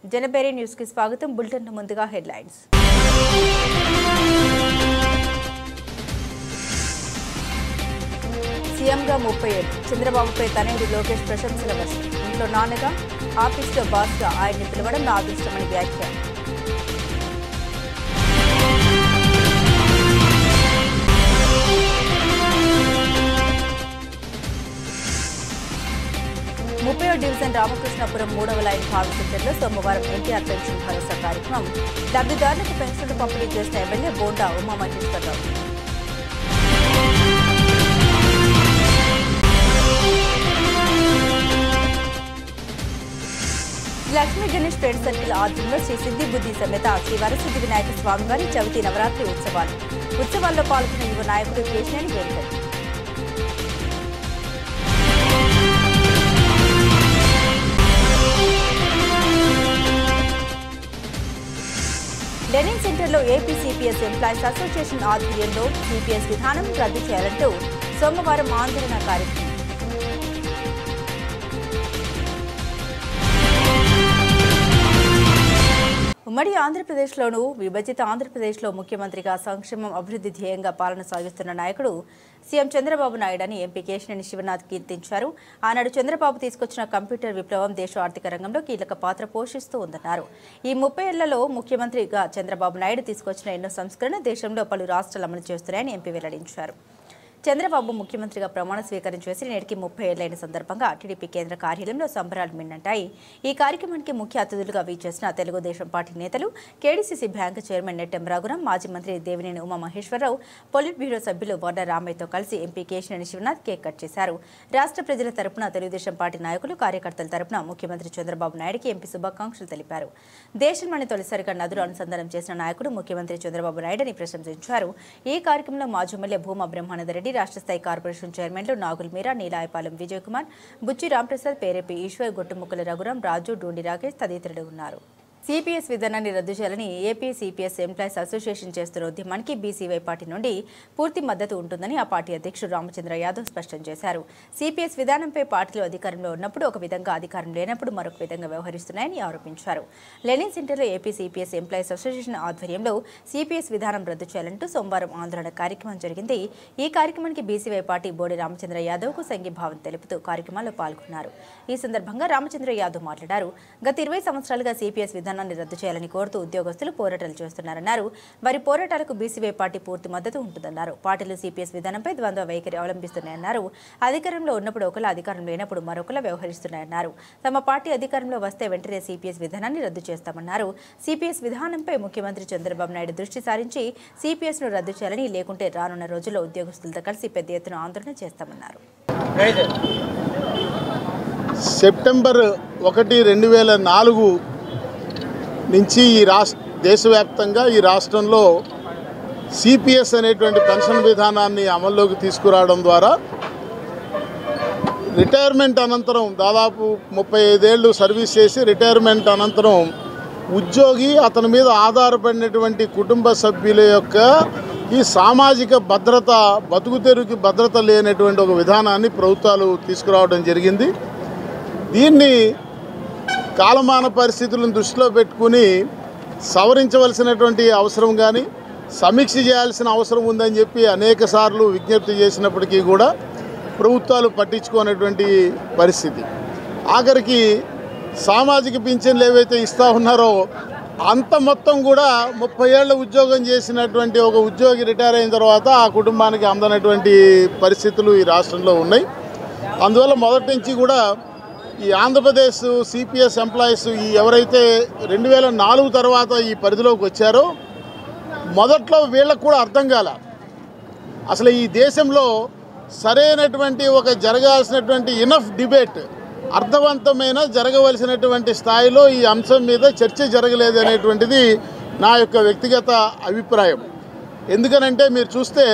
జనబేరి news కి స్వాగతం. Bulletin ముందుగా హెడ్లైన్స్. సీఎంగా 30 ఏళ్లు చంద్రబాబుపై తనయుడు లోకేష్ ప్రశంసల వర్షం. ఇంట్లో నాన్నగా, ఆఫీస్లో బాస్గా ఆయన్ని పిలవడం నా అదృష్టమని వ్యాఖ్య. డివిజన్ రామకృష్ణాపురం 3వ లైన్ కాల్ సెంటర్లో సోమవారం ఎన్టీఆర్ పెన్షన్ భరోసా కార్యక్రమం. లబ్ధిదారులకు పెన్షన్లు పంపిణీ చేసిన MLA Bonda Umamaheswararao. Lakshmi Ganesh friend circle ఆధ్వర్యంలో శ్రీ సిద్ధి బుద్ధి సమేత శ్రీ వరసిద్ధి వినాయక స్వామివారి చవితి నవరాత్రి ఉత్సవాల్లో పాల్గొన్న యువ నాయకుడు కేశినేని వెంకట్. లెనిన్ సెంటర్లో ఏపీ సిపిఎస్ ఎంప్లాయీస్ అసోసియేషన్ ఆధ్వర్యంలో సిపిఎస్ విధానం రద్దు చేయాలంటూ సోమవారం ఆందోళన కార్యక్రమం. ఉమ్మడి ఆంధ్రప్రదేశ్లోనూ విభజిత ఆంధ్రప్రదేశ్లో ముఖ్యమంత్రిగా సంక్షేమం అభివృద్ధి ధ్యేయంగా పాలన సాగిస్తున్న నాయకుడు సీఎం చంద్రబాబు నాయుడు అని ఎంపీ కేశినేని శివనాథ్ కీర్తించారు. ఆనాడు చంద్రబాబు తీసుకొచ్చిన కంప్యూటర్ విప్లవం దేశ ఆర్థిక రంగంలో కీలక పాత్ర పోషిస్తూ ఉందన్నారు. ఈ 30 ఏళ్లలో ముఖ్యమంత్రిగా చంద్రబాబు నాయుడు తీసుకొచ్చిన ఎన్నో సంస్కరణ దేశంలో పలు రాష్ట్రాలు అమలు చేస్తున్నాయని ఎంపీ వెల్లడించారు. చంద్రబాబు ముఖ్యమంత్రిగా ప్రమాణ స్వీకారం చేసి నేటికి 30 ఏళ్లైన సందర్భంగా టీడీపీ కేంద్ర కార్యాలయంలో సంబరాలు మిన్నంటాయి. ఈ కార్యక్రమానికి ముఖ్య అతిథులుగా వీచేసిన తెలుగుదేశం పార్టీ నేతలు, KDCC bank chairman Nettem Raghuram, మాజీ మంత్రి దేవినేని ఉమామహేశ్వరరావు, పొలిట్ బ్యూరో సభ్యులు వర్ణ రామయ్యతో కలిసి MP Kesineni Sivanath cake cut చేశారు. రాష్ట్ర ప్రజల తరపున తెలుగుదేశం పార్టీ నాయకులు, కార్యకర్తల తరపున ముఖ్యమంత్రి చంద్రబాబు నాయుడుకి ఎంపీ శుభాకాంక్షలు తెలిపారు. దేశంలోని తొలిసారిగా నదులు అనుసంధానం చేసిన నాయకుడు ముఖ్యమంత్రి చంద్రబాబు నాయుడుని ప్రశంసించారు. ఈ కార్యక్రమంలో మాజీ ఎమ్మెల్యే భూమా బ్రహ్మానందరెడ్డి, రాష్ట్ర స్థాయి కార్పొరేషన్ చైర్మన్లు నాగుల్ మీరా, నీలాయపాలెం విజయ్ కుమార్, బుచ్చి రాంప్రసాద్, పేరేపి ఈశ్వర్, గొట్టుముక్కల రఘురాం, రాజు, డూండి రాకేష్ తదితరులు ఉన్నారు. సిపిఎస్ విధానాన్ని రద్దు చేయాలని ఏపీ సిపిఎస్ ఎంప్లాయీస్ అసోసియేషన్ చేస్తున్న ఉద్యమానికి బీసీవై పార్టీ నుండి పూర్తి మద్దతు ఉంటుందని ఆ పార్టీ అధ్యక్షుడు రామచంద్ర యాదవ్ స్పష్టం చేశారు. సిపిఎస్ విధానంపై పార్టీలు అధికారంలో ఉన్నప్పుడు ఒక విధంగా, అధికారం లేనప్పుడు మరొక విధంగా వ్యవహరిస్తున్నాయని ఆరోపించారు. లెనిన్ సెంటర్లో ఏపీ సిపిఎస్ ఎంప్లాయీస్ అసోసియేషన్ ఆధ్వర్యంలో సిపిఎస్ విధానం రద్దు చేయాలంటూ సోమవారం ఆందోళన కార్యక్రమం జరిగింది. ఈ కార్యక్రమానికి బీసీవై పార్టీ బోడి రామచంద్ర యాదవ్కు సంఘీభావం తెలుపుతూ కార్యక్రమాల్లో పాల్గొన్నారు. ఈ సందర్భంగా రామచంద్ర యాదవ్ మాట్లాడారు. గత 20 సంవత్సరాలుగా సిపిఎస్ విధానాన్ని రద్దు చేయాలని కోరుతూ ఉద్యోగస్తులు పోరాటాలు చేస్తున్నారన్నారు. వారి పోరాటాలకు బీసీవై పార్టీ పూర్తి మద్దతు ఉంటుందన్నారు. పార్టీలు సిపిఎస్ విధానంపై ద్వంద్వ వైఖరి అవలంబిస్తున్నాయన్నారు. అధికారంలో ఉన్నప్పుడు ఒకలా, అధికారం లేనప్పుడు మరొకలా వ్యవహరిస్తున్నాయన్నారు. తమ పార్టీ అధికారంలో వస్తే వెంటనే సిపిఎస్ విధానాన్ని రద్దు చేస్తామన్నారు. సిపిఎస్ విధానంపై ముఖ్యమంత్రి చంద్రబాబు నాయుడు దృష్టి సారించి సిపిఎస్ ను రద్దు చేయాలని, లేకుంటే రానున్న రోజుల్లో ఉద్యోగస్తులతో కలిసి పెద్ద ఎత్తున ఆందోళన చేస్తామన్నారు. సెప్టెంబర్ 1, 2004 నుంచి దేశవ్యాప్తంగా ఈ రాష్ట్రంలో సిపిఎస్ అనేటువంటి పెన్షన్ విధానాన్ని అమల్లోకి తీసుకురావడం ద్వారా రిటైర్మెంట్ అనంతరం దాదాపు 35 ఏళ్ళు సర్వీస్ చేసి రిటైర్మెంట్ అనంతరం ఉద్యోగి, అతని మీద ఆధారపడినటువంటి కుటుంబ సభ్యుల యొక్క ఈ సామాజిక భద్రత, బతుకుతెరువుకి భద్రత లేనటువంటి ఒక విధానాన్ని ప్రభుత్వాలు తీసుకురావడం జరిగింది. దీన్ని కాలమాన పరిస్థితులను దృష్టిలో పెట్టుకుని సవరించవలసినటువంటి అవసరం కానీ, సమీక్ష చేయాల్సిన అవసరం ఉందని చెప్పి అనేక సార్లు విజ్ఞప్తి చేసినప్పటికీ కూడా ప్రభుత్వాలు పట్టించుకునేటువంటి పరిస్థితి. ఆఖరికి సామాజిక పింఛన్లు ఏవైతే ఇస్తూ ఉన్నారో అంత మొత్తం కూడా 30 ఏళ్ల ఉద్యోగం చేసినటువంటి ఒక ఉద్యోగి రిటైర్ అయిన తర్వాత ఆ కుటుంబానికి అందనటువంటి పరిస్థితులు ఈ రాష్ట్రంలో ఉన్నాయి. అందువల్ల మొదటి నుంచి కూడా ఈ ఆంధ్రప్రదేశ్ సిపిఎస్ ఎంప్లాయీస్ ఎవరైతే 2004 తర్వాత ఈ పరిధిలోకి వచ్చారో మొదట్లో వీళ్ళకు కూడా అర్థం కాల, అసలు ఈ దేశంలో సరైనటువంటి ఒక జరగాల్సినటువంటి ఇనఫ్ డిబేట్, అర్థవంతమైన జరగవలసినటువంటి స్థాయిలో ఈ అంశం మీద చర్చ జరగలేదు అనేటువంటిది నా యొక్క వ్యక్తిగత అభిప్రాయం. ఎందుకనంటే మీరు చూస్తే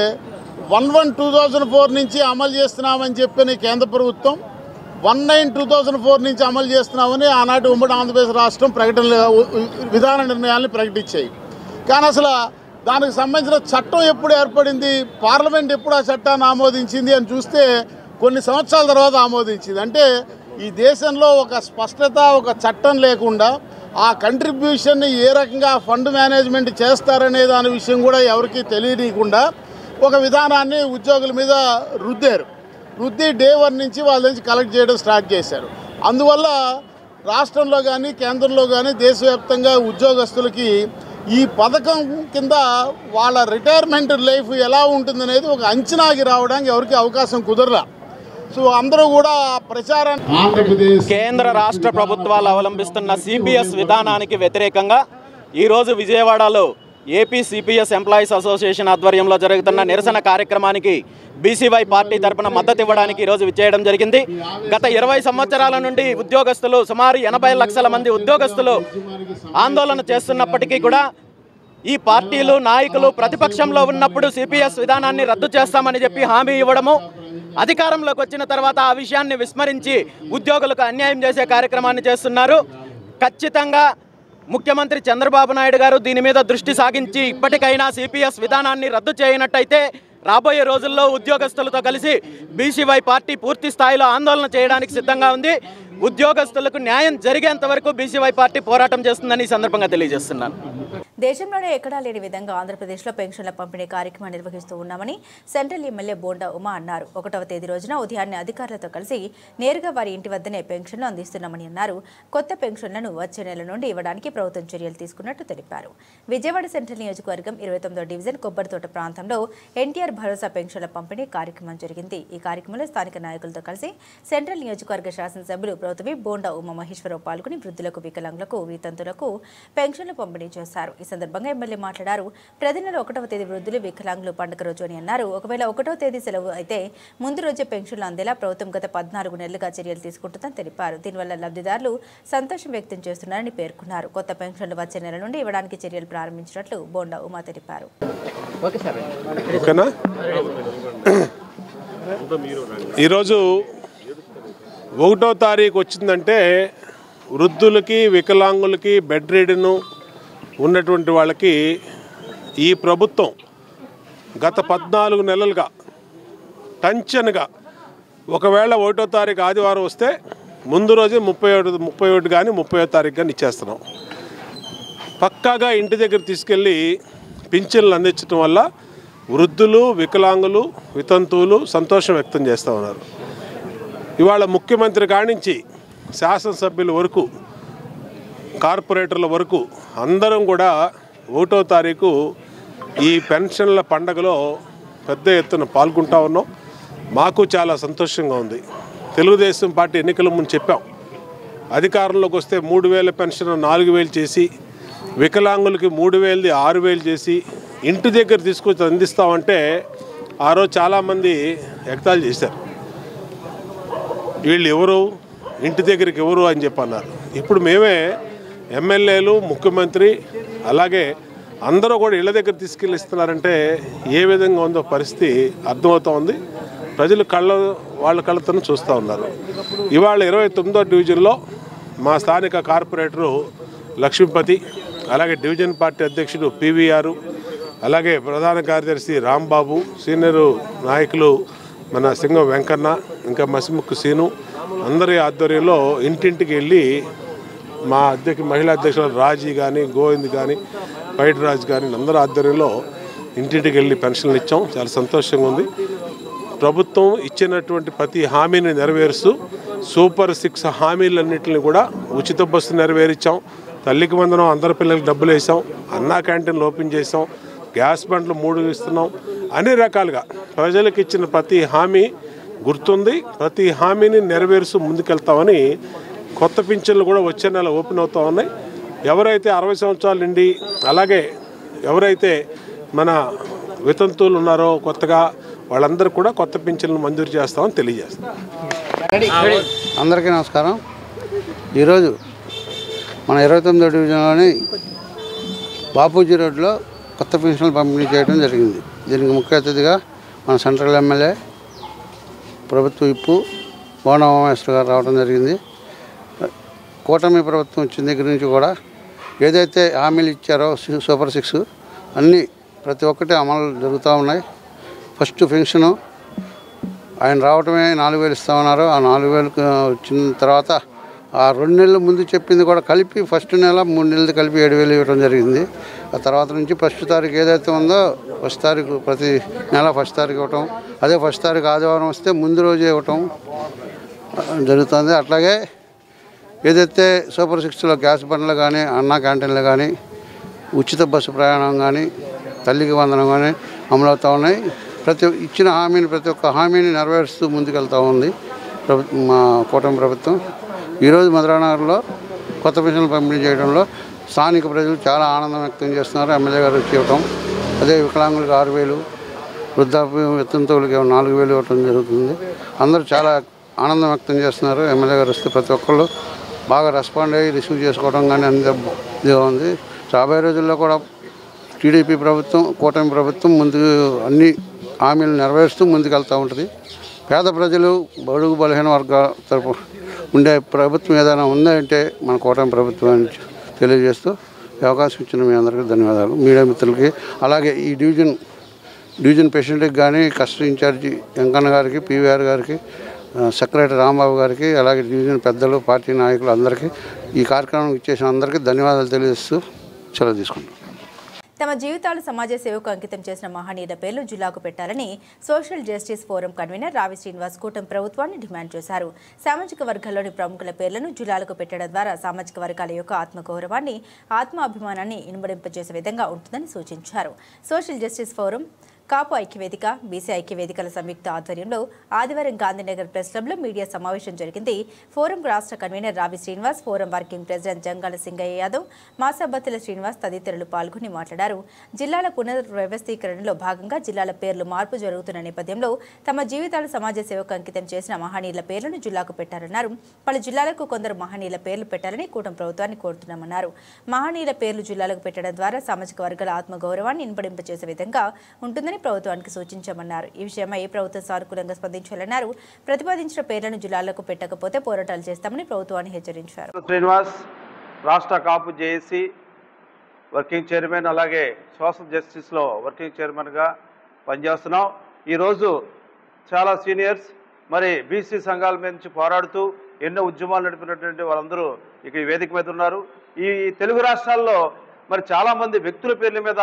1/1/2004 నుంచి అమలు చేస్తున్నామని చెప్పిన కేంద్ర ప్రభుత్వం 1/9/2004 నుంచి అమలు చేస్తున్నామని ఆనాటి ఉమ్మడి ఆంధ్రప్రదేశ్ రాష్ట్రం విధాన నిర్ణయాలను ప్రకటించాయి. కానీ అసలు దానికి సంబంధించిన చట్టం ఎప్పుడు ఏర్పడింది, పార్లమెంట్ ఎప్పుడు ఆ చట్టాన్ని ఆమోదించింది అని చూస్తే కొన్ని సంవత్సరాల తర్వాత ఆమోదించింది. అంటే ఈ దేశంలో ఒక స్పష్టత, ఒక చట్టం లేకుండా ఆ కంట్రిబ్యూషన్ని ఏ రకంగా ఫండ్ మేనేజ్మెంట్ చేస్తారనే దాని విషయం కూడా ఎవరికీ తెలియనీయకుండా ఒక విధానాన్ని ఉద్యోగుల మీద రుద్ది డే 1 నుంచి వాళ్ళ నుంచి కలెక్ట్ చేయడం స్టార్ట్ చేశారు. అందువల్ల రాష్ట్రంలో కానీ కేంద్రంలో కానీ దేశవ్యాప్తంగా ఉద్యోగస్తులకి ఈ పథకం కింద వాళ్ళ రిటైర్మెంట్ లైఫ్ ఎలా ఉంటుందనేది ఒక అంచనాకి రావడానికి ఎవరికి అవకాశం కుదరలా. సో అందరూ కూడా ప్రచారాన్ని కేంద్ర రాష్ట్ర ప్రభుత్వాలు అవలంబిస్తున్న సిపిఎస్ విధానానికి వ్యతిరేకంగా ఈరోజు విజయవాడలో ఏపీ సిపిఎస్ ఎంప్లాయీస్ అసోసియేషన్ ఆధ్వర్యంలో జరుగుతున్న నిరసన కార్యక్రమానికి బీసీవై పార్టీ తరపున మద్దతు ఇవ్వడానికి ఈరోజు విచ్చేయడం జరిగింది. గత 20 సంవత్సరాల నుండి ఉద్యోగస్తులు సుమారు 80 లక్షల మంది ఉద్యోగస్తులు ఆందోళన చేస్తున్నప్పటికీ కూడా ఈ పార్టీలు నాయకులు ప్రతిపక్షంలో ఉన్నప్పుడు సిపిఎస్ విధానాన్ని రద్దు చేస్తామని చెప్పి హామీ ఇవ్వడము, అధికారంలోకి వచ్చిన తర్వాత ఆ విషయాన్ని విస్మరించి ఉద్యోగులకు అన్యాయం చేసే కార్యక్రమాన్ని చేస్తున్నారు. ఖచ్చితంగా ముఖ్యమంత్రి చంద్రబాబు నాయుడు గారు దీని మీద దృష్టి సాగించి ఇప్పటికైనా సిపిఎస్ విధానాన్ని రద్దు చేయనట్టయితే రాబోయే రోజుల్లో ఉద్యోగస్తులతో కలిసి బీసీవై పార్టీ పూర్తి స్థాయిలో ఆందోళన చేయడానికి సిద్ధంగా ఉంది. ఉద్యోగస్తులకు న్యాయం జరిగేంత వరకు బీసీవై పార్టీ పోరాటం చేస్తుందని ఈ సందర్భంగా తెలియజేస్తున్నాను. దేశంలోనే ఎక్కడా లేని విధంగా ఆంధ్రప్రదేశ్లో పెన్షన్ల పంపిణీ కార్యక్రమం నిర్వహిస్తూ ఉన్నామని సెంట్రల్ ఎమ్మెల్యే బోండా ఉమా అన్నారు. 1వ తేదీ రోజున ఉదయాన్నే అధికారులతో కలిసి నేరుగా వారి ఇంటి వద్దనే పెన్షన్లు అందిస్తున్నామని అన్నారు. కొత్త పెన్షన్లను వచ్చే నెల నుండి ఇవ్వడానికి ప్రభుత్వం చర్యలు తీసుకున్నట్టు తెలిపారు. విజయవాడ సెంట్రల్ నియోజకవర్గం 29వ డివిజన్ కొబ్బరితోట ప్రాంతంలో ఎన్టీఆర్ భరోసా పెన్షన్ల పంపిణీ కార్యక్రమం జరిగింది. ఈ కార్యక్రమంలో స్థానిక నాయకులతో కలిసి సెంట్రల్ నియోజకవర్గ శాసనసభ్యులు ప్రభుత్వ బోండా ఉమా మహేశ్వరరావు పాల్గొని వృద్ధులకు, వికలాంగులకు, వితంతులకు పెన్షన్లు పంపిణీ చేశారు. ఈ సందర్భంగా ఎమ్మెల్యే మాట్లాడారు. ప్రతి నెల 1వ తేదీ వృద్ధులు, వికలాంగులు పండుగ రోజు అని అన్నారు. ఒకవేళ 1వ తేదీ సెలవు అయితే ముందు రోజే పెన్షన్లు అందేలా ప్రభుత్వం గత 14 నెలలుగా చర్యలు తీసుకుంటుందని తెలిపారు. దీనివల్ల లబ్ధిదారులు సంతోషం వ్యక్తం చేస్తున్నారని పేర్కొన్నారు. కొత్త పెన్షన్లు వచ్చే నెల నుండి ఇవ్వడానికి చర్యలు ప్రారంభించినట్లు బోండా ఉమా తెలిపారు. ఈరోజు 1వ తారీఖు వచ్చిందంటే వృద్ధులకి, వికలాంగులకి, బెడ్ రిడెన్ ఉన్నటువంటి వాళ్ళకి ఈ ప్రభుత్వం గత 14 నెలలుగా టెన్షన్గా ఒకవేళ 1వ తారీఖు ఆదివారం వస్తే ముందు రోజే 31 కానీ 30వ తారీఖు కానీ ఇచ్చేస్తున్నాం. పక్కాగా ఇంటి దగ్గర తీసుకెళ్ళి పింఛన్లు అందించడం వల్ల వృద్ధులు, వికలాంగులు, వితంతువులు సంతోషం వ్యక్తం చేస్తూ ఉన్నారు. ఇవాళ ముఖ్యమంత్రి కానించి శాసనసభ్యుల వరకు, కార్పొరేటర్ల వరకు అందరం కూడా 1వ తారీఖు ఈ పెన్షన్ల పండగలో పెద్ద ఎత్తున పాల్గొంటూ ఉన్నాం. మాకు చాలా సంతోషంగా ఉంది. తెలుగుదేశం పార్టీ ఎన్నికల ముందు చెప్పాం, అధికారంలోకి వస్తే 3000 పెన్షన్ 4000 చేసి, వికలాంగులకి 3000ది 6000 చేసి ఇంటి దగ్గర తీసుకొచ్చి అందిస్తామంటే ఆ రోజు చాలామంది ఎగతాళి చేశారు. వీళ్ళు ఎవరు, ఇంటి దగ్గరికి ఎవరు అని చెప్పన్నారు. ఇప్పుడు మేమే ఎమ్మెల్యేలు, ముఖ్యమంత్రి, అలాగే అందరూ కూడా ఇళ్ళ దగ్గర తీసుకెళ్ళి ఇస్తున్నారంటే ఏ విధంగా ఉందో పరిస్థితి అర్థమవుతూ ఉంది. ప్రజలు వాళ్ళ కళ్ళతో చూస్తూ ఉన్నారు. ఇవాళ 29వ డివిజన్లో మా స్థానిక కార్పొరేటరు లక్ష్మీపతి, అలాగే డివిజన్ పార్టీ అధ్యక్షుడు పివిఆర్, అలాగే ప్రధాన కార్యదర్శి రాంబాబు, సీనియరు నాయకులు మన సింగం వెంకన్న, ఇంకా మసిముక్కు సీను అందరి ఆధ్వర్యంలో ఇంటింటికి వెళ్ళి మా మహిళా అధ్యక్షులు రాజీ కానీ, గోవింద్ కానీ, పైటి రాజు కానీ అందరి ఆధ్వర్యంలో ఇంటింటికి వెళ్ళి పెన్షన్లు ఇచ్చాం. చాలా సంతోషంగా ఉంది. ప్రభుత్వం ఇచ్చినటువంటి ప్రతి హామీని నెరవేరుస్తూ సూపర్ 6 హామీలన్నింటినీ కూడా ఉచిత బస్సు నెరవేర్చాం. తల్లికి వందనం అందరి పిల్లలకి డబ్బులు వేసాం. అన్నా క్యాంటీన్లు ఓపెన్ చేసాం. గ్యాస్ బండ్లు 3 ఇస్తున్నాం. అన్ని రకాలుగా ప్రజలకు ఇచ్చిన ప్రతి హామీ గుర్తుంది. ప్రతి హామీని నెరవేరుస్తూ ముందుకెళ్తామని కొత్త పింఛన్లు కూడా వచ్చే నెల ఓపెన్ అవుతూ ఉన్నాయి. ఎవరైతే 60 సంవత్సరాల నుండి, అలాగే ఎవరైతే మన వితంతువులు ఉన్నారో కొత్తగా వాళ్ళందరూ కూడా కొత్త పింఛన్లు మంజూరు చేస్తామని తెలియజేస్తాం. అందరికీ నమస్కారం. ఈరోజు మన 29వ డివిజన్లోని బాపూజీ రోడ్లో కొత్త పెన్షన్లు పంపిణీ చేయడం జరిగింది. దీనికి ముఖ్య అతిథిగా మన సెంట్రల్ ఎమ్మెల్యే, ప్రభుత్వ విప్పు బోండా ఉమామహేశ్వర గారు రావడం జరిగింది. కూటమి ప్రభుత్వం వచ్చిన దగ్గర నుంచి కూడా ఏదైతే హామీలు ఇచ్చారో సూపర్ 6 అన్నీ ప్రతి ఒక్కటి అమలు జరుగుతూ ఉన్నాయి. ఫస్ట్ పెన్షను ఆయన రావటమే 4000 ఇస్తామన్నారు. ఆ 4000 వచ్చిన తర్వాత ఆ 2 నెలల ముందు చెప్పింది కూడా కలిపి ఫస్ట్ నెల 3 నెలలు కలిపి 7,000 ఇవ్వడం జరిగింది. ఆ తర్వాత నుంచి ఫస్ట్ తారీఖు ఏదైతే ఉందో ఫస్ట్ తారీఖు ప్రతి నెల ఫస్ట్ తారీఖు ఇవ్వటం, అదే ఫస్ట్ తారీఖు ఆదివారం వస్తే ముందు రోజే ఇవ్వటం జరుగుతుంది. అట్లాగే ఏదైతే సూపర్ 6లో గ్యాస్ బండ్లు కానీ, అన్నా క్యాంటీన్లు కానీ, ఉచిత బస్సు ప్రయాణం కానీ, తల్లికి వందనం కానీ అమలవుతూ ఉన్నాయి. ఇచ్చిన హామీని ప్రతి ఒక్క హామీని నెరవేరుస్తూ ముందుకెళ్తూ ఉంది మా కూటమి ప్రభుత్వం. ఈరోజు మధురానగర్లో కొత్త పెన్షన్లు పంపిణీ చేయడంలో స్థానిక ప్రజలు చాలా ఆనందం వ్యక్తం చేస్తున్నారు. ఎమ్మెల్యే గారు వచ్చి ఇవ్వటం, అదే వికలాంగులకు 6,000, వృద్ధాప్యం వితంతువులకి 4,000 ఇవ్వటం జరుగుతుంది. అందరూ చాలా ఆనందం వ్యక్తం చేస్తున్నారు. ఎమ్మెల్యే గారు వస్తే ప్రతి ఒక్కళ్ళు బాగా రెస్పాండ్ అయ్యి రిసీవ్ చేసుకోవడం కానీ అన్ని ఇదిగా ఉంది. రాబోయే రోజుల్లో కూడా టీడీపీ ప్రభుత్వం, కూటమి ప్రభుత్వం ముందుకు అన్ని హామీలు నెరవేరుస్తూ ముందుకెళ్తూ ఉంటుంది. పేద ప్రజలు, బడుగు బలహీన వర్గాల తరపు ఉండే ప్రభుత్వం ఏదైనా ఉందంటే మన కూటమి ప్రభుత్వం అని తెలియజేస్తూ అవకాశం ఇచ్చిన మీ అందరికీ ధన్యవాదాలు. మీడియా మిత్రులకి, అలాగే ఈ డివిజన్ ప్రెసిడెంట్కి కానీ, కస్టడీ ఇన్ఛార్జి వెంకన్న గారికి, పీవీఆర్ గారికి, సెక్రటరీ రాంబాబు గారికి, అలాగే డివిజన్ పెద్దలు, పార్టీ నాయకులు అందరికీ, ఈ కార్యక్రమం ఇచ్చేసిన అందరికీ ధన్యవాదాలు తెలియజేస్తూ సెలవు తీసుకుంటాం. తమ జీవితాలు సమాజ సేవకు అంకితం చేసిన మహనీయుల పేర్లు జిల్లాకు పెట్టాలని social justice forum convener Ravi Srinivas కూటమి ప్రభుత్వాన్ని డిమాండ్ చేశారు. సామాజిక వర్గాల్లోని ప్రముఖుల పేర్లను జిల్లాలకు పెట్టడం ద్వారా సామాజిక వర్గాల యొక్క ఆత్మగౌరవాన్ని, ఆత్మాభిమానాన్ని ఇనుమడింపజేసే విధంగా ఉంటుందని సూచించారు. సోషల్ జస్టిస్ ఫోరం, కాపు ఐక్యవేదిక, బీసీ ఐక్యవేదికల సంయుక్త ఆధ్వర్యంలో ఆదివారం గాంధీనగర్ ప్రెస్ క్లబ్లో మీడియా సమావేశం జరిగింది. ఫోరం రాష్ట్ర convener Ravi Srinivas, forum working president Jangala Singaiah Yadav, Masabathula Srinivas తదితరులు పాల్గొని మాట్లాడారు. జిల్లాల పునర్వ్యవస్థీకరణలో భాగంగా జిల్లాల పేర్లు మార్పు జరుగుతున్న నేపథ్యంలో తమ జీవితాలు సమాజ సేవకు అంకితం చేసిన మహనీయుల పేర్లను జిల్లాకు పెట్టారన్నారు. పలు జిల్లాలకు కొందరు మహనీయుల పేర్లు పెట్టాలని కూటమి ప్రభుత్వాన్ని కోరుతున్నామన్నారు. మహనీయుల పేర్లు జిల్లాలకు పెట్టడం ద్వారా సామాజిక వర్గాల ఆత్మగౌరవాన్ని ఇనుపడింపచేసే విధంగా ఉంటుందని ప్రభుత్వానికి సూచించామన్నారు. ఈ విషయమై ప్రభుత్వం సానుకూలంగా స్పందించాలన్నారు. ప్రతిపాదించిన పేర్లను జిల్లాలకు పెట్టకపోతే పోరాటాలు చేస్తామని ప్రభుత్వాన్ని హెచ్చరించారు. శ్రీనివాస్, రాష్ట్ర కాపు జేఏసీ వర్కింగ్ చైర్మన్, అలాగే సోషల్ జస్టిస్లో వర్కింగ్ చైర్మన్గా పనిచేస్తున్నాం. ఈరోజు చాలా సీనియర్స్ మరి బీసీ సంఘాల మీద నుంచి పోరాడుతూ ఎన్నో ఉద్యమాలు నడిపినటువంటి వాళ్ళందరూ ఇక ఈ వేదిక మీద ఉన్నారు. ఈ తెలుగు రాష్ట్రాల్లో మరి చాలామంది వ్యక్తుల పేర్ల మీద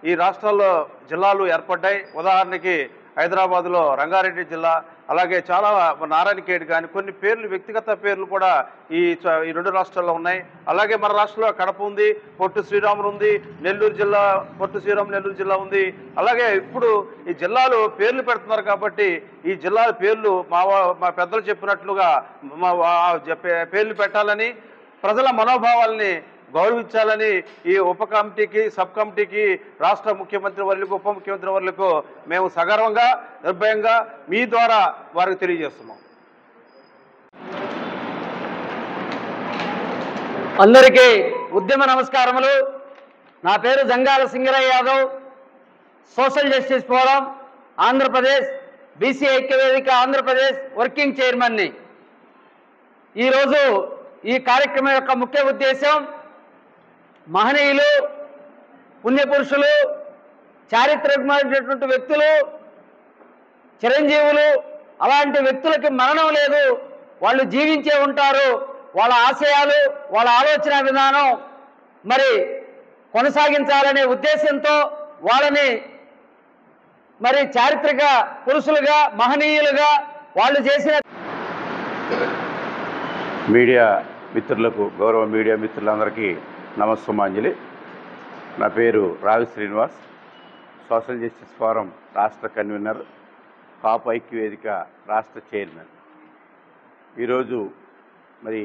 ఈ రాష్ట్రాల్లో జిల్లాలు ఏర్పడ్డాయి. ఉదాహరణకి హైదరాబాద్లో రంగారెడ్డి జిల్లా, అలాగే చాలా నారాయణఖేడ్ కానీ కొన్ని పేర్లు, వ్యక్తిగత పేర్లు కూడా ఈ 2 రాష్ట్రాల్లో ఉన్నాయి. అలాగే మన రాష్ట్రంలో కడప ఉంది, పొట్టు శ్రీరాములు ఉంది, నెల్లూరు జిల్లా, పొట్టు శ్రీరాములు నెల్లూరు జిల్లా ఉంది. అలాగే ఇప్పుడు ఈ జిల్లాలు పేర్లు పెడుతున్నారు కాబట్టి ఈ జిల్లాల పేర్లు మా పెద్దలు చెప్పినట్లుగా పేర్లు పెట్టాలని, ప్రజల మనోభావాల్ని గౌరవించాలని ఈ ఉప కమిటీకి, సబ్ కమిటీకి, రాష్ట్ర ముఖ్యమంత్రి వర్యులకు, ఉప ముఖ్యమంత్రి వర్యులకు మేము సగర్వంగా, నిర్భయంగా మీ ద్వారా వారికి తెలియజేస్తున్నాం. అందరికీ ఉద్యమ నమస్కారములు. నా పేరు Jangala Singarayya Yadav, social justice forum Andhra Pradesh, BC ఐక్యవేదిక ఆంధ్రప్రదేశ్ వర్కింగ్ చైర్మన్ని. ఈరోజు ఈ కార్యక్రమం యొక్క ముఖ్య ఉద్దేశం మహనీయులు, పుణ్యపురుషులు, చారిత్రకమైనటువంటి వ్యక్తులు, చిరంజీవులు, అలాంటి వ్యక్తులకి మరణం లేదు, వాళ్ళు జీవించే ఉంటారు. వాళ్ళ ఆశయాలు, వాళ్ళ ఆలోచన విధానం మరి కొనసాగించాలనే ఉద్దేశంతో వాళ్ళని మరి చారిత్రక పురుషులుగా, మహనీయులుగా వాళ్ళు చేసిన. మీడియా మిత్రులకు, గౌరవ మీడియా మిత్రులందరికీ నమస్సుమాంజలి. నా పేరు రావి శ్రీనివాస్, సోషల్ జస్టిస్ ఫోరం రాష్ట్ర కన్వీనర్, కాపు ఐక్యవేదిక రాష్ట్ర చైర్మన్. ఈరోజు మరి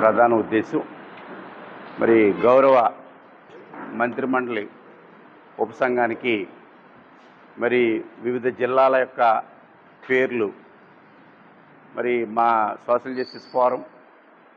ప్రధాన ఉద్దేశం మరి గౌరవ మంత్రిమండలి ఉపసంఘానికి మరి వివిధ జిల్లాల యొక్క పేర్లు మరి మా సోషల్ జస్టిస్ ఫోరం,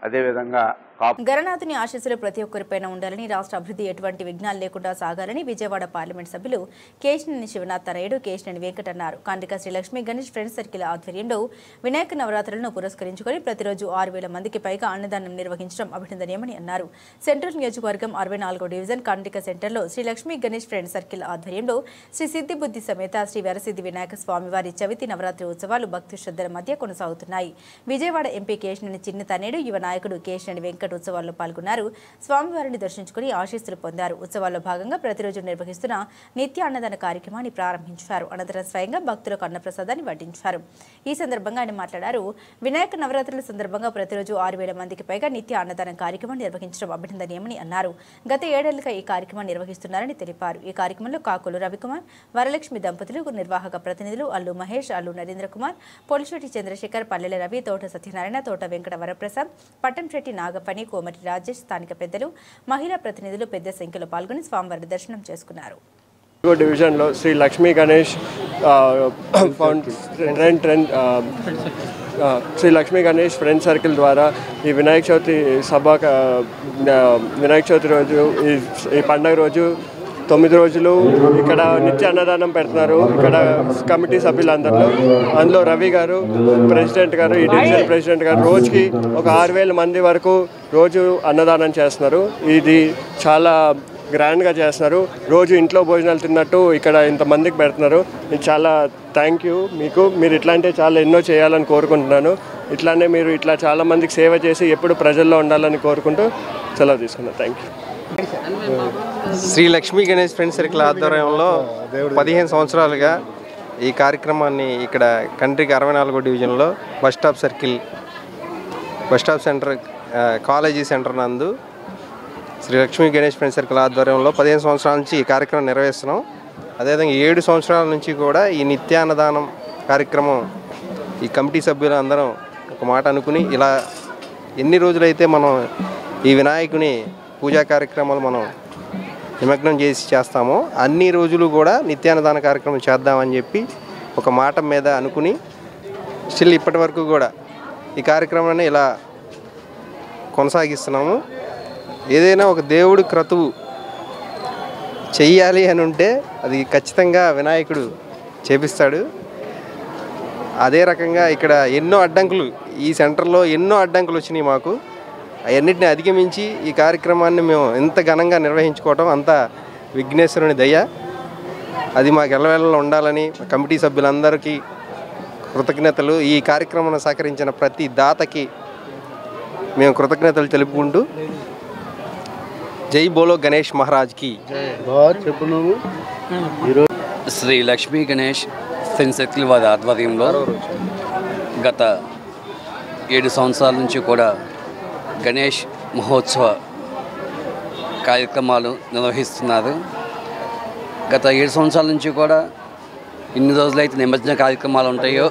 అదేవిధంగా గణనాథుని ఆశీస్సులు ప్రతి ఒక్కరిపైన ఉండాలని, రాష్ట్ర అభివృద్ధి ఎటువంటి విఘ్నాలు లేకుండా సాగాలని విజయవాడ పార్లమెంట్ సభ్యులు కేశినేని శివనాథ్ తనయుడు కేశినేని వెంకట్ అన్నారు. కాండిక శ్రీ లక్ష్మీ గణేష్ ఫ్రెండ్స్ సర్కిల్ ఆధ్వర్యంలో వినాయక నవరాత్రులను పురస్కరించుకొని ప్రతిరోజు 6,000 మందికి పైగా అన్నదానం నిర్వహించడం అభినందనీయమని అన్నారు. సెంట్రల్ నియోజకవర్గం 64వ డివిజన్ కాండిక సెంటర్లో శ్రీ లక్ష్మీ గణేష్ ఫ్రెండ్స్ సర్కిల్ ఆధ్వర్యంలో శ్రీ సిద్ధి బుద్ధి సమేత శ్రీ వరసిద్ధి వినాయక స్వామివారి చవితి నవరాత్రి ఉత్సవాలు భక్తి శ్రద్ధల మధ్య కొనసాగుతున్నాయి. విజయవాడ ఎంపీ కేశినేని చిన్న తనయుడు యువ నాయకుడు కేశినేని వెంకట్ ఉత్సవాల్లో పాల్గొన్నారు. స్వామివారిని దర్శించుకుని ఆశీస్సులు పొందారు. ఉత్సవాల్లో భాగంగా ప్రతిరోజు నిర్వహిస్తున్న నిత్య అన్నదాన కార్యక్రమాన్ని ప్రారంభించారు. అనంతరం స్వయంగా భక్తులకు అన్నప్రసాదాన్ని వడ్డించారు. ఈ సందర్భంగా ఆయన మాట్లాడారు. వినాయక నవరాత్రుల సందర్భంగా ప్రతిరోజు 6,000 మందికి పైగా నిత్య అన్నదాన కార్యక్రమం నిర్వహించడం అభినందనీయమని అన్నారు. గత 7 ఏళ్లుగా ఈ కార్యక్రమం నిర్వహిస్తున్నారని తెలిపారు. ఈ కార్యక్రమంలో కాకులు రవికుమార్, వరలక్ష్మి దంపతులు, నిర్వాహక ప్రతినిధులు అల్లు మహేష్, అల్లు నరేంద్ర కుమార్, పొలిశెట్టి చంద్రశేఖర్, పల్లెల రవి, తోట సత్యనారాయణ, తోట వెంకట వరప్రసాద్, పట్టంశెట్టి నాగపని, కోమటి రాజేష్, స్థానిక పెద్దలు, మహిళా ప్రతినిధులు పెద్ద సంఖ్యలో పాల్గొని స్వామివారి దర్శనం చేసుకున్నారు. డివిజన్లో శ్రీ లక్ష్మీ గణేష్ శ్రీ లక్ష్మీ గణేష్ ఫ్రెండ్ సర్కిల్ ద్వారా ఈ వినాయక చవితి వినాయక చవితి రోజు ఈ పండుగ రోజు 9 రోజులు ఇక్కడ నిత్య అన్నదానం పెడుతున్నారు. ఇక్కడ కమిటీ సభ్యులందరిలో అందులో రవి గారు ప్రెసిడెంట్ గారు, ఈ డివిజన్ ప్రెసిడెంట్ గారు రోజుకి ఒక 6,000 మంది వరకు రోజు అన్నదానం చేస్తున్నారు. ఇది చాలా గ్రాండ్గా చేస్తున్నారు. రోజు ఇంట్లో భోజనాలు తిన్నట్టు ఇక్కడ ఇంతమందికి పెడుతున్నారు. ఇది చాలా థ్యాంక్ యూ మీకు. మీరు ఇట్లాంటివి చాలా ఎన్నో చేయాలని కోరుకుంటున్నాను. ఇట్లానే మీరు ఇట్లా చాలామందికి సేవ చేసి ఎప్పుడు ప్రజల్లో ఉండాలని కోరుకుంటూ సెలవు తీసుకున్నాను. Thank you. Sri Lakshmi Ganesh friends circle ఆధ్వర్యంలో 15 సంవత్సరాలుగా ఈ కార్యక్రమాన్ని ఇక్కడ కంట్రీకి 64వ డివిజన్లో bus stop centre college centre నందు శ్రీ లక్ష్మీ గణేష్ ఫ్రెండ్స్ సర్కిల్ ఆధ్వర్యంలో 15 సంవత్సరాల నుంచి ఈ కార్యక్రమం నిర్వహిస్తున్నాం. అదేవిధంగా 7 సంవత్సరాల నుంచి కూడా ఈ నిత్యాన్నదానం కార్యక్రమం ఈ కమిటీ సభ్యులు అందరం ఒక మాట అనుకుని ఇలా ఎన్ని రోజులైతే మనం ఈ వినాయకుని పూజా కార్యక్రమాలు మనం నిమగ్నం చేస్తామో అన్ని రోజులు కూడా నిత్యాన్నదాన కార్యక్రమం చేద్దామని చెప్పి ఒక మాట మీద అనుకుని స్టిల్ ఇప్పటి వరకు కూడా ఈ కార్యక్రమాన్ని ఇలా కొనసాగిస్తున్నాము. ఏదైనా ఒక దేవుడి క్రతువు చెయ్యాలి అని ఉంటే అది ఖచ్చితంగా వినాయకుడు చేపిస్తాడు. అదే రకంగా ఇక్కడ ఎన్నో అడ్డంకులు, ఈ సెంటర్లో ఎన్నో అడ్డంకులు వచ్చినాయి మాకు. అవన్నిటిని అధిగమించి ఈ కార్యక్రమాన్ని మేము ఎంత ఘనంగా నిర్వహించుకోవటం అంతా విఘ్నేశ్వరుని దయ. అది మాకు ఎల్లవేళలో ఉండాలని కమిటీ సభ్యులందరికీ కృతజ్ఞతలు. ఈ కార్యక్రమాన్ని సహకరించిన ప్రతి దాతకి మేము కృతజ్ఞతలు తెలుపుకుంటూ జై బోలో గణేష్ మహారాజ్కి. శ్రీ లక్ష్మీ గణేష్ ఫ్రెండ్స్ సర్కిల్ వారి ఆధ్వర్యంలో గత 7 సంవత్సరాల నుంచి కూడా గణేష్ మహోత్సవ కార్యక్రమాలు నిర్వహిస్తున్నారు. గత 7 సంవత్సరాల నుంచి కూడా ఇన్ని రోజులైతే నిమజ్జన కార్యక్రమాలు ఉంటాయో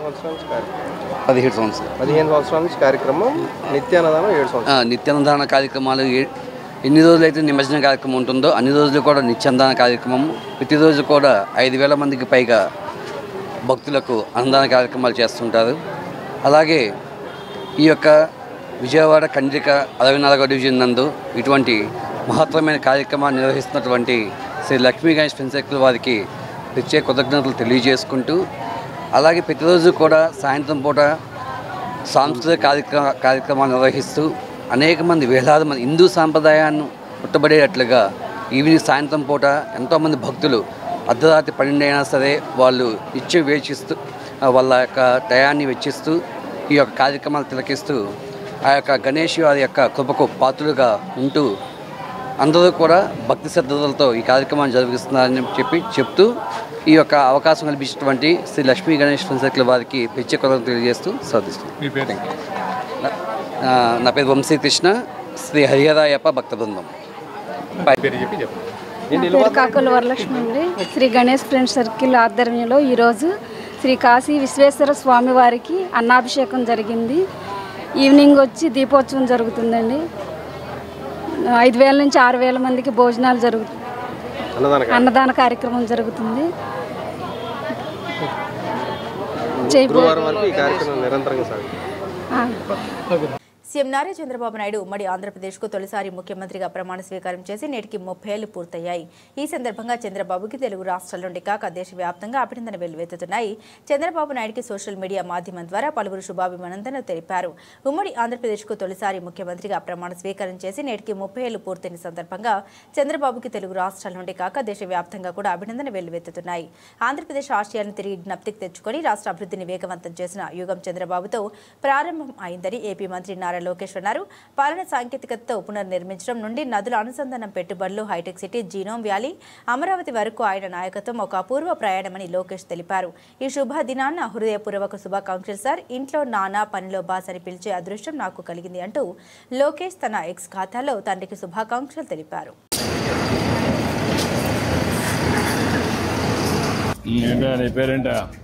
15 సంవత్సరాల నుంచి కార్యక్రమం నిత్యాన్నదానం 7 సంవత్సరాలు నిత్యాన్నదాన కార్యక్రమాలు ఎన్ని రోజులైతే నిమజ్జన కార్యక్రమం ఉంటుందో అన్ని రోజులు కూడా నిత్యాన్నదాన కార్యక్రమం. ప్రతిరోజు కూడా 5,000 మందికి పైగా భక్తులకు అన్నదాన కార్యక్రమాలు చేస్తుంటారు. అలాగే ఈ యొక్క విజయవాడ కండ్రిక 64వ డివిజన్ నందు ఇటువంటి మహత్తరమైన కార్యక్రమాన్ని నిర్వహిస్తున్నటువంటి శ్రీ లక్ష్మీ గణేష్ ఫ్రెండ్స్ సర్కిల్ వారికి ప్రత్యేక కృతజ్ఞతలు తెలియజేసుకుంటూ, అలాగే ప్రతిరోజు కూడా సాయంత్రం పూట సాంస్కృతిక కార్యక్రమాలు నిర్వహిస్తూ అనేక మంది వేలాది మంది హిందూ సాంప్రదాయాన్ని పుట్టబడేటట్లుగా ఈవినింగ్ సాయంత్రం పూట ఎంతోమంది భక్తులు అర్ధరాత్రి 12 అయినా సరే వాళ్ళు వేచిస్తూ వాళ్ళ యొక్క టయాన్ని వెచ్చిస్తూ ఈ యొక్క కార్యక్రమాలు తిలకిస్తూ ఆ యొక్క గణేష్ వారి యొక్క కృపకు పాత్రులుగా ఉంటూ అందరూ కూడా భక్తి శ్రద్ధలతో ఈ కార్యక్రమాన్ని జరిపిస్తున్నారని చెప్తూ ఈ యొక్క అవకాశం కల్పించినటువంటి శ్రీ లక్ష్మీ గణేష్ ఫ్రెండ్స్ సర్కిల్ వారికి ప్రత్యేక కృతజ్ఞతలు తెలియజేస్తూ సాధిస్తున్నాను. నా పేరు వంశీ కృష్ణ, శ్రీ హరిహరాయప్ప భక్త బృందం. కాకుల వరలక్ష్మి అండి. శ్రీ గణేష్ ఫ్రెండ్స్ సర్కిల్ ఆధ్వర్యంలో ఈరోజు శ్రీ కాశీ విశ్వేశ్వర స్వామి వారికి అన్నాభిషేకం జరిగింది. ఈవినింగ్ వచ్చి దీపోత్సవం జరుగుతుందండి. 5,000 నుంచి 6,000 మందికి భోజనాలు జరుగుతుంది. అన్నదాన కార్యక్రమం జరుగుతుంది. సీఎం నారా చంద్రబాబు నాయుడు ఉమ్మడి ఆంధ్రప్రదేశ్కు తొలిసారి ముఖ్యమంత్రిగా ప్రమాణ స్వీకారం చేసి నేటికి 30 ఏళ్లు పూర్తయ్యాయి. ఈ సందర్భంగా చంద్రబాబుకి తెలుగు రాష్ట్రాల నుండి కాక దేశవ్యాప్తంగా అభినందన వెల్లువెత్తుతున్నాయి. చంద్రబాబు నాయుడుకి సోషల్ మీడియా మాధ్యమం ద్వారా పలువురు శుభాభినందనలు తెలిపారు. ఉమ్మడి ఆంధ్రప్రదేశ్కు తొలిసారి ముఖ్యమంత్రిగా ప్రమాణ స్వీకారం చేసి నేటికి 30 ఏళ్లు పూర్తయిన సందర్భంగా చంద్రబాబుకి తెలుగు రాష్ట్రాల నుండి కాక దేశవ్యాప్తంగా కూడా అభినందన వెల్లువెత్తుతున్నాయి. ఆంధ్రప్రదేశ్ ఆశయాలను తిరిగి జ్ఞప్తికి తెచ్చుకొని రాష్ట్ర అభివృద్ధిని వేగవంతం చేసిన యుగం చంద్రబాబుతో ప్రారంభం అయిందని ఏపీ మంత్రి నారా లోకేష్ అన్నారు. పాలన సాంకేతికతతో పునర్నిర్మించడం నుండి నదుల అనుసంధానం, పెట్టుబడులు, హైటెక్ సిటీ, జీనోమ్ వ్యాలీ, అమరావతి వరకు ఆయన నాయకత్వం ఒక అపూర్వ ప్రయాణమని లోకేష్ తెలిపారు. ఈ శుభ దినాన్న హృదయపూర్వక శుభాకాంక్షలు సార్. ఇంట్లో నానా పనిలో బాస్ అని పిలిచే అదృష్టం నాకు కలిగింది అంటూ లోకేష్ తన ఎక్స్ ఖాతాలో తండ్రికి శుభాకాంక్షలు తెలిపారు.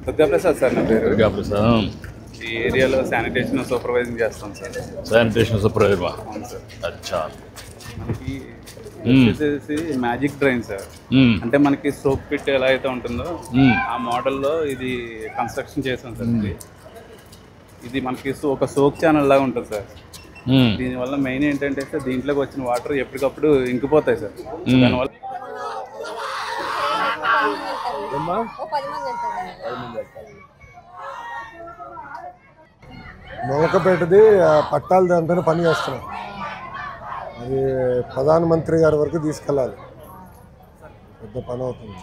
దుర్గాప్రసాద్ సార్ నా పేరు. దుర్గాప్రసాద్. ఈ ఏరియాలో శానిటేషన్ సూపర్వైజింగ్ చేస్తాం సార్. Sanitation supervisor. అవును సార్. అచ్చా. మనకి వచ్చేసి మ్యాజిక్ డ్రైన్ సార్. అంటే మనకి సోప్ పిట్ ఎలా అయితే ఉంటుందో ఆ మోడల్లో ఇది కన్స్ట్రక్షన్ చేసాం సార్. ఇది మనకి ఒక సోప్ ఛానల్ లాగా ఉంటుంది సార్. దీనివల్ల మెయిన్ ఏంటంటే సార్ దీంట్లోకి వచ్చిన వాటర్ ఎప్పటికప్పుడు ఇంకిపోతాయి సార్. దానివల్ల నొలకపేటది పట్టాలు దాంతో పని చేస్తున్నాం. అది ప్రధానమంత్రి గారి వరకు తీసుకెళ్ళాలి. పెద్ద పని అవుతుంది,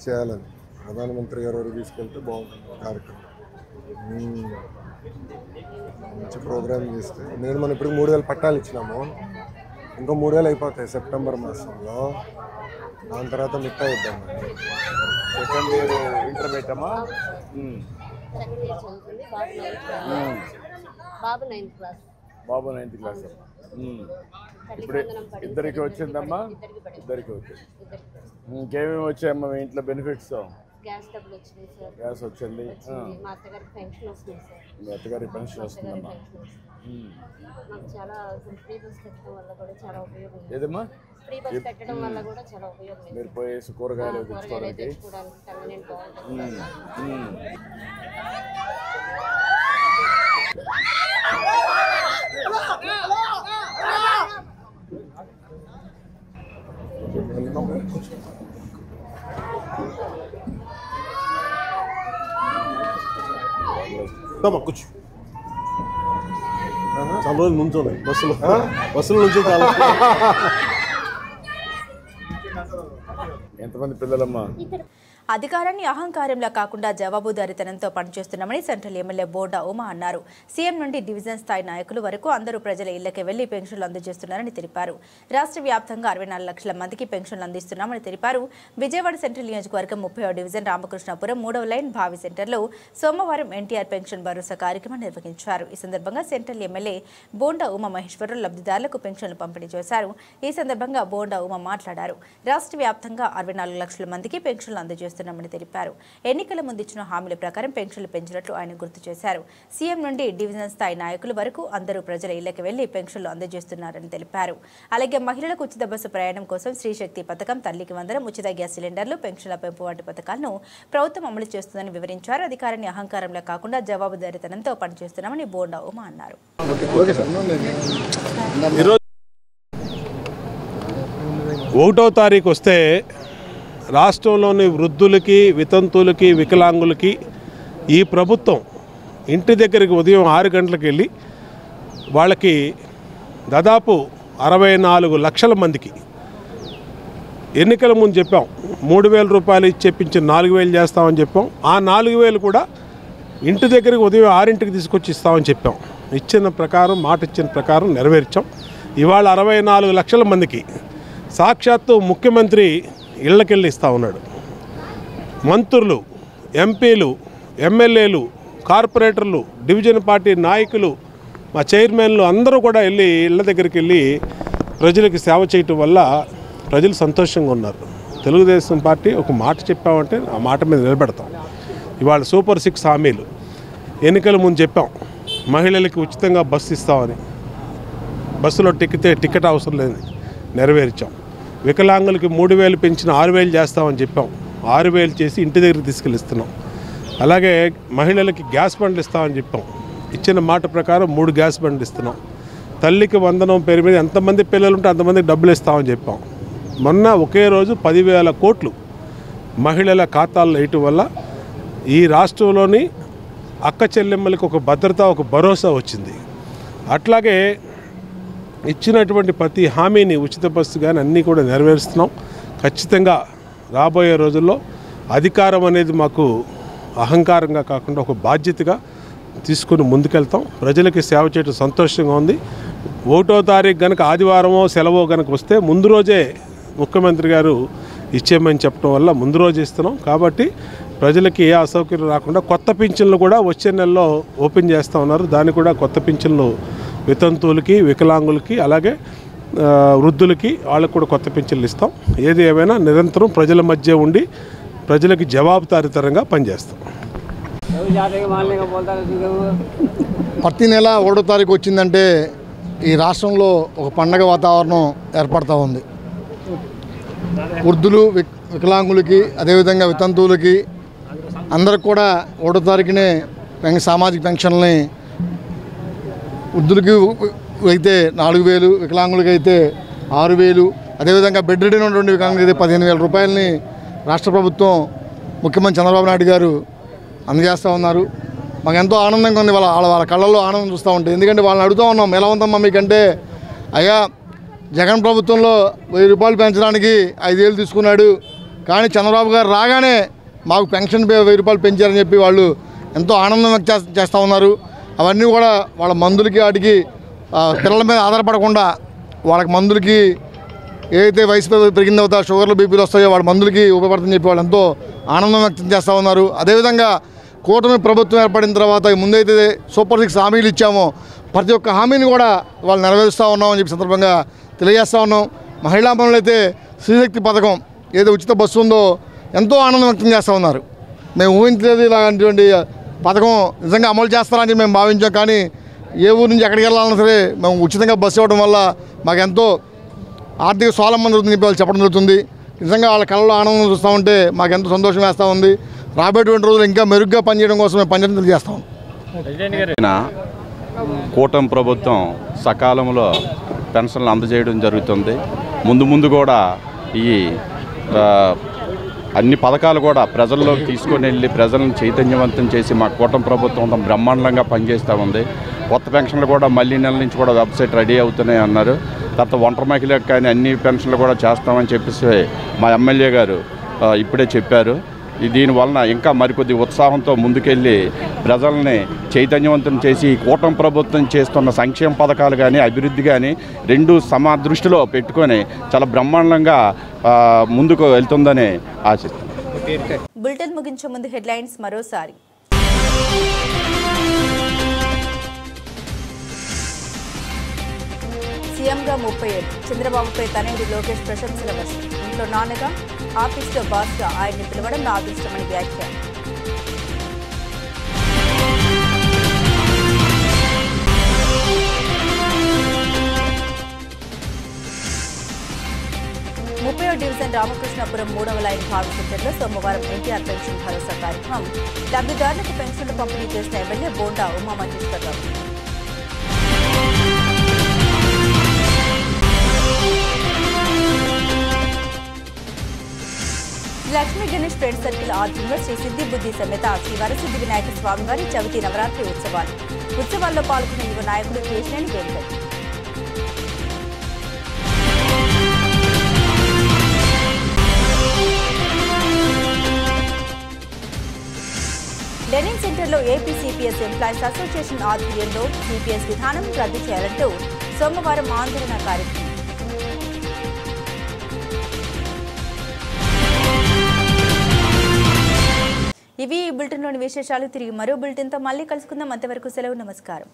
చేయాలని. ప్రధానమంత్రి గారి వరకు తీసుకెళ్తే బాగుంటుంది కార్యక్రమం. మంచి ప్రోగ్రామ్ చేస్తే మనం ఇప్పుడు 3000 పట్టాలు ఇచ్చినాము. ఇంకో 3000 అయిపోతాయి సెప్టెంబర్ మాసంలో. దాని తర్వాత మిగతా ఇద్దాం. సెకండ్ ఇయర్ ఇంటర్ పెట్టామా? బాబు 9th క్లాస్. ఇప్పుడు ఇద్దరికి వచ్చిందమ్మా? ఇద్దరికి వచ్చింది. ఇంకేమేమి వచ్చాయమ్మా మీ ఇంట్లో బెనిఫిట్స్? గ్యాస్ వచ్చింది. మా అత్తగారికి పెన్షన్ వస్తుంది సార్. మీ అత్తగారికి పెన్షన్ వస్తుందమ్మా. మాకు చాలా ఫ్రీ బస్ పెట్టడం వల్ల కూడా చాలా ఉపయోగం. ఏదమ్మా? ఫ్రీ బస్ పెట్టడం వల్ల కూడా చాలా ఉపయోగం. మీరు పోయేసి కూరగాయలు తెచ్చుకోవడానికి కన్వీనియంట్ బాగుంటుంది. కూర్చో. చాలా రోజులు నుంచోండి బస్సుల నుంచి. చాలా ఎంతమంది పిల్లలమ్మా? అధికారాన్ని అహంకారంలా కాకుండా జవాబుదారీతనంతో పనిచేస్తున్నామని సెంట్రల్ ఎమ్మెల్యే బోండా ఉమా అన్నారు. సీఎం నుండి డివిజన్ స్థాయి నాయకులు వరకు అందరూ ప్రజల ఇళ్లకే వెళ్లి పెన్షన్లు అందజేస్తున్నారని తెలిపారు. రాష్ట్ర వ్యాప్తంగా 64 లక్షల మందికి పెన్షన్లు అందిస్తున్నామని తెలిపారు. విజయవాడ సెంట్రల్ నియోజకవర్గం 30వ డివిజన్ రామకృష్ణాపురం 3వ లైన్ భావి సెంటర్లో సోమవారం ఎన్టీఆర్ పెన్షన్ భరోసా కార్యక్రమం నిర్వహించారు. ఈ సందర్భంగా సెంట్రల్ ఎమ్మెల్యే బోండా ఉమా మహేశ్వరరావు లబ్ధిదారులకు పెన్షన్లు పంపిణీ చేశారు. ఈ సందర్భంగా బోండా ఉమా మాట్లాడారు. రాష్ట్ర వ్యాప్తంగా 64 లక్షల మందికి పెన్షన్లు అందజేస్తున్నారు తెలిపారు. ఎన్నికల ముందు ఇచ్చిన హామీల ప్రకారం పెన్షన్లు పెంచినట్లు ఆయన గుర్తు చేశారు. సీఎం నుండి డివిజన్ స్థాయి నాయకుల వరకు అందరూ ప్రజల ఇళ్లకు వెళ్లి పెన్షన్లు అందజేస్తున్నారని తెలిపారు. అలాగే మహిళలకు ఉచిత బస్సు ప్రయాణం కోసం స్త్రీశక్తి పథకం, తల్లికి వందనం, ఉచిత గ్యాస్ సిలిండర్లు, పెన్షన్ల పెంపు వంటి పథకాలను ప్రభుత్వం అమలు చేస్తుందని వివరించారు. అధికారాన్ని అహంకారంలో కాకుండా జవాబుదారీతనంతో పనిచేస్తున్నామని బోండా ఉమా అన్నారు. 1వ తారీఖు వస్తే రాష్ట్రంలోని వృద్ధులకి, వితంతువులకి, వికలాంగులకి ఈ ప్రభుత్వం ఇంటి దగ్గరికి ఉదయం 6 గంటలకు వెళ్ళి వాళ్ళకి దాదాపు 64 లక్షల మందికి ఎన్నికల ముందు చెప్పాం 3,000 రూపాయలు ఇచ్చి చెప్పించి 4,000 చేస్తామని చెప్పాం. ఆ 4,000 కూడా ఇంటి దగ్గరికి ఉదయం 6ంటికి తీసుకొచ్చి ఇస్తామని చెప్పాం. ఇచ్చిన ప్రకారం, మాట ఇచ్చిన ప్రకారం నెరవేర్చాం. ఇవాళ 64 లక్షల మందికి సాక్షాత్తు ముఖ్యమంత్రి ఇళ్ళకెళ్ళి ఇస్తూ ఉన్నాడు. మంత్రులు, ఎంపీలు, ఎమ్మెల్యేలు, కార్పొరేటర్లు, డివిజన్ పార్టీ నాయకులు, మా చైర్మన్లు అందరూ కూడా వెళ్ళి ఇళ్ళ దగ్గరికి వెళ్ళి ప్రజలకు సేవ చేయటం వల్ల ప్రజలు సంతోషంగా ఉన్నారు. తెలుగుదేశం పార్టీ ఒక మాట చెప్పామంటే ఆ మాట మీద నిలబెడతాం. ఇవాళ సూపర్ 6 హామీలు ఎన్నికల ముందు చెప్పాం. మహిళలకి ఉచితంగా బస్సు ఇస్తామని, బస్సులో టికెట్ అవసరం లేదని నెరవేర్చాం. వికలాంగులకి 3,000 పెంచిన 6,000 చేస్తామని చెప్పాం. 6,000 చేసి ఇంటి దగ్గరికి తీసుకెళ్ళిస్తున్నాం. అలాగే మహిళలకి గ్యాస్ బండ్లు ఇస్తామని చెప్పాం. ఇచ్చిన మాట ప్రకారం 3 గ్యాస్ బండ్లు ఇస్తున్నాం. తల్లికి వందనం పేరు మీద ఎంతమంది పిల్లలు ఉంటే అంతమందికి డబ్బులు ఇస్తామని చెప్పాం. మొన్న ఒకే రోజు 10,000 కోట్లు మహిళల ఖాతాల్లో వేయటం వల్ల ఈ రాష్ట్రంలోని అక్క చెల్లెమ్మలకు ఒక భద్రత, ఒక భరోసా వచ్చింది. అట్లాగే ఇచ్చినటువంటి ప్రతి హామీని ఉచిత బస్సు కానీ అన్నీ కూడా నెరవేరుస్తున్నాం. ఖచ్చితంగా రాబోయే రోజుల్లో అధికారం అనేది మాకు అహంకారంగా కాకుండా ఒక బాధ్యతగా తీసుకుని ముందుకెళ్తాం. ప్రజలకి సేవ చేయడం సంతోషంగా ఉంది. 1వ తారీఖు కనుక ఆదివారమో సెలవో కనుక వస్తే ముందు రోజే ముఖ్యమంత్రి గారు ఇచ్చేయమని చెప్పడం వల్ల ముందు రోజు ఇస్తున్నాం. కాబట్టి ప్రజలకి ఏ అసౌకర్యం రాకుండా కొత్త పింఛన్లు కూడా వచ్చే నెలలో ఓపెన్ చేస్తూ ఉన్నారు. దాన్ని కూడా కొత్త పింఛన్లు వితంతువులకి, వికలాంగులకి, అలాగే వృద్ధులకి వాళ్ళకు కూడా కొత్త పింఛన్లు ఇస్తాం. ఏది ఏమైనా నిరంతరం ప్రజల మధ్య ఉండి ప్రజలకి జవాబుదారీతరంగా పనిచేస్తాం. ప్రతి నెల 1వ తారీఖు వచ్చిందంటే ఈ రాష్ట్రంలో ఒక పండగ వాతావరణం ఏర్పడుతూ ఉంది. వృద్ధులు, వికలాంగులకి, అదేవిధంగా వితంతువులకి అందరికి కూడా 1వ తారీఖునే సామాజిక పెన్షన్లని వృద్ధులకి అయితే 4,000, వికలాంగులకి అయితే 6,000, అదేవిధంగా బెడ్ రిడన్ ఉన్నటువంటి వికలాంగులకి అయితే 15,000 రూపాయలని రాష్ట్ర ప్రభుత్వం ముఖ్యమంత్రి చంద్రబాబు నాయుడు గారు అందజేస్తూ ఉన్నారు. మాకు ఎంతో ఆనందంగా ఉంది. వాళ్ళ కళ్ళల్లో ఆనందం చూస్తూ ఉంటే. ఎందుకంటే వాళ్ళని అడుగుతూ ఉన్నాం, ఎలా ఉందమ్మా మీకంటే, అయ్యా జగన్ ప్రభుత్వంలో 1000 రూపాయలు పెంచడానికి 5,000 తీసుకున్నాడు, కానీ చంద్రబాబు గారు రాగానే మాకు పెన్షన్ 1000 రూపాయలు పెంచారని చెప్పి వాళ్ళు ఎంతో ఆనందం చేస్తూ ఉన్నారు. అవన్నీ కూడా వాళ్ళ మందులకి, వాటికి పిల్లల మీద ఆధారపడకుండా వాళ్ళకి మందులకి ఏదైతే వయసు పెరిగిన తర్వాత షుగర్లు, బీపీలు వస్తాయో వాళ్ళ మందులకి ఉపయోగపడుతుందని చెప్పి వాళ్ళు ఎంతో ఆనందం వ్యక్తం చేస్తూ ఉన్నారు. అదేవిధంగా కూటమి ప్రభుత్వం ఏర్పడిన తర్వాత ముందైతే సూపర్ 6 హామీలు ఇచ్చామో ప్రతి ఒక్క హామీని కూడా వాళ్ళు నెరవేరుస్తూ ఉన్నామని చెప్పి సందర్భంగా తెలియజేస్తూ ఉన్నాం. మహిళా మనులు అయితే శ్రీశక్తి పథకం ఏదో ఉచిత బస్సు ఉందో ఎంతో ఆనందం వ్యక్తం చేస్తూ ఉన్నారు. మేము ఊహించలేదు ఇలాంటి పథకం నిజంగా అమలు చేస్తారని మేము భావించాం. కానీ ఏ ఊరు నుంచి ఎక్కడికి వెళ్ళాలన్నా సరే మేము ఉచితంగా బస్సు ఇవ్వడం వల్ల మాకు ఎంతో ఆర్థిక స్వావలంబన జరుగుతుంది చెప్పి వాళ్ళు చెప్పడం జరుగుతుంది. నిజంగా వాళ్ళ కళ్ళలో ఆనందం చూస్తూ ఉంటే మాకు ఎంతో సంతోషం వేస్తూ ఉంది. రాబోయేటువంటి రోజులు ఇంకా మెరుగ్గా పనిచేయడం కోసం మేము పనిచేయడం తెలియజేస్తాం. కూటమి ప్రభుత్వం సకాలంలో పెన్షన్లు అందజేయడం జరుగుతుంది. ముందు కూడా ఈ అన్ని పథకాలు కూడా ప్రజల్లోకి తీసుకొని వెళ్ళి ప్రజలను చైతన్యవంతం చేసి మా కూటమి ప్రభుత్వం బ్రహ్మాండంగా పనిచేస్తూ ఉంది. కొత్త పెన్షన్లు కూడా మళ్ళీ నెల నుంచి కూడా వెబ్సైట్ రెడీ అవుతున్నాయి అన్నారు. తర్వాత ఒంటరి మహిళలకు కానీ అన్ని పెన్షన్లు కూడా చేస్తామని చెప్పేసి మా ఎమ్మెల్యే గారు ఇప్పుడే చెప్పారు. దీనివలన ఇంకా మరికొద్ది ఉత్సాహంతో ముందుకెళ్ళి ప్రజల్ని చైతన్యవంతం చేసి కూటమి ప్రభుత్వం చేస్తున్న సంక్షేమ పథకాలు కానీ అభివృద్ధి కానీ రెండు దృష్టిలో పెట్టుకొని చాలా బ్రహ్మాండంగా ముందుకు వెళ్తుందని ఆశిస్తున్నాను. బులెటిన్ ముగించే ముందు హెడ్లైన్స్ మరోసారి. సీఎంగా 30 ఏళ్లు చంద్రబాబుపై తనయుడు లోకేష్ ప్రశంసల వర్షం. ఇంట్లో నాన్నగా, ఆఫీస్లో బాస్గా ఆయన్ని పిలవడం నా అదృష్టమని వ్యాఖ్య. డివిజన్ రామకృష్ణాపురం 3వ లైన్ భావి సెంటర్లో సోమవారం ఎన్టీఆర్ పెన్షన్ భరోసా కార్యక్రమం. లబ్ధిదారులకు పెన్షన్లు పంపిణీ చేసిన MLA Bonda Umamaheswararao. Lakshmi Ganesh friend circle ఆధ్వర్యంలో శ్రీ సిద్ధి బుద్ధి సమేత శ్రీ వరసిద్ధి వినాయక స్వామివారి చవితి నవరాత్రి ఉత్సవాల్లో పాల్గొన్న యువ నాయకుడు కేశినేని వెంకట్. లెనిన్ సెంటర్లో ఏపీ సిపిఎస్ ఎంప్లాయీస్ అసోసియేషన్ ఆధ్వర్యంలో సిపిఎస్ విధానం రద్దు చేయాలంటూ సోమవారం ఆందోళన కార్యక్రమం. ఇవి ఈ బులెటిన్లోని విశేషాలు. తిరిగి మరో బులెటిన్తో మళ్ళీ కలుసుకుందాం. అంతవరకు సెలవు. నమస్కారం.